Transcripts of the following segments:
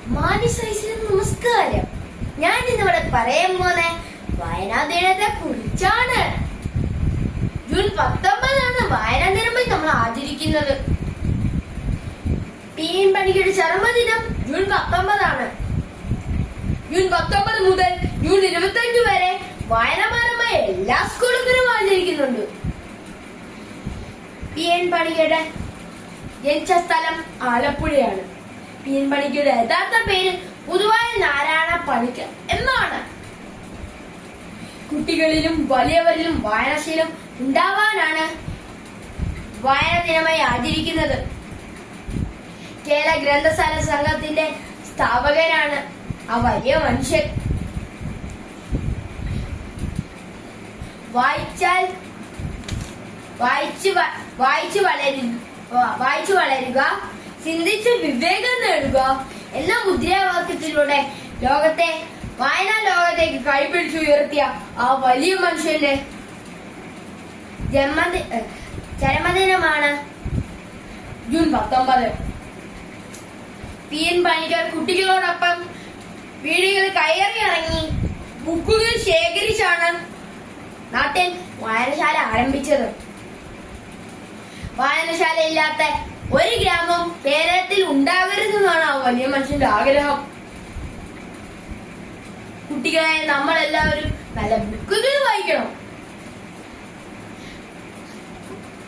നമസ്കാരം. ഞാൻ ഇന്നിവിടെ പറയാൻ പോന്ന വായനാ ദിനത്തെ കുറിച്ചാണ്. ജൂൺ 19 വായനാ ദിനമായി നമ്മൾ ആചരിക്കുന്നത്. PN പണിക്കരുടെ ചരമദിനം ജൂൺ 19 ജൂൺ 19 മുതൽ ജൂൺ 25 വരെ വായനമാനമായ എല്ലാ സ്കൂളുകളിലും ആചരിക്കുന്നുണ്ട്. PN പണിക്കരുടെ ജനിച്ച സ്ഥലം ആലപ്പുഴയാണ്. PN പണിക്കരുടെ യഥാർത്ഥ പേര് പൊതുവായ നാരായണ പണിക്കർ എന്നാണ്. കുട്ടികളിലും വലിയവരിലും വായനാശീലം ഉണ്ടാവാനാണ് വായനാ ദിനമായി ആചരിക്കുന്നത്. കേരള ഗ്രന്ഥശാല സംഘത്തിന്റെ സ്ഥാപകനാണ് ആ വലിയ മനുഷ്യൻ. വായിച്ചു വളരുക, ചിന്തിച്ച് വിവേകം നേടുക എന്ന മുദ്രാവാക്യത്തിലൂടെ വായനാ ലോകത്തേക്ക് കൈപിടിച്ചുയർത്തിയ ആ വലിയ മനുഷ്യന്റെ ചരമദിനമാണ് ജൂൺ 19. PN പണിക്കർ കുട്ടികളോടൊപ്പം വീടുകളിൽ കയറി ഇറങ്ങി ബുക്കുകൾ ശേഖരിച്ചാണ് നാട്ടിൽ വായനശാല ആരംഭിച്ചത്. വായനശാല ഇല്ലാത്ത ഒരു ഗ്രാമം കേരളത്തിൽ ഉണ്ടാകരുതെന്നാണ് ആ വലിയ മനുഷ്യന്റെ ആഗ്രഹം. കുട്ടികളെ നമ്മളെല്ലാവരും നല്ല ബുക്കുകൾ വായിക്കണം.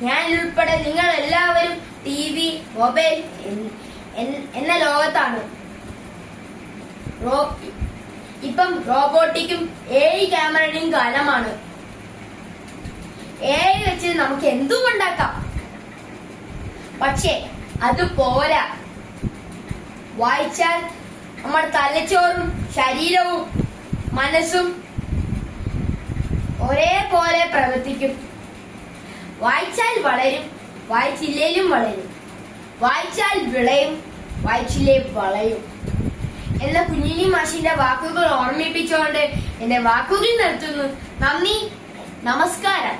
ഞാൻ ഉൾപ്പെടെ നിങ്ങൾ എല്ലാവരും TV, മൊബൈൽ എന്ന ലോകത്താണ്. ഇപ്പം റോബോട്ടിക്കും AI ക്യാമറയുടെയും കാലമാണ്. AI വെച്ച് നമുക്ക് എന്തും ഉണ്ടാക്കാം. പക്ഷേ അത് പോരാ. വായിച്ചാൽ നമ്മുടെ തലച്ചോറും ശരീരവും മനസ്സും ഒരേപോലെ പ്രവർത്തിക്കും. വായിച്ചാൽ വളരും, വായിച്ചില്ലേലും വളരും. വായിച്ചാൽ വിളയും, വായിച്ചില്ലേ വളയും എന്ന കുഞ്ഞിനി മാഷിന്റെ വാക്കുകൾ ഓർമ്മിപ്പിച്ചുകൊണ്ട് എന്റെ വാക്കുകൾ നിർത്തുന്നു. നന്ദി, നമസ്കാരം.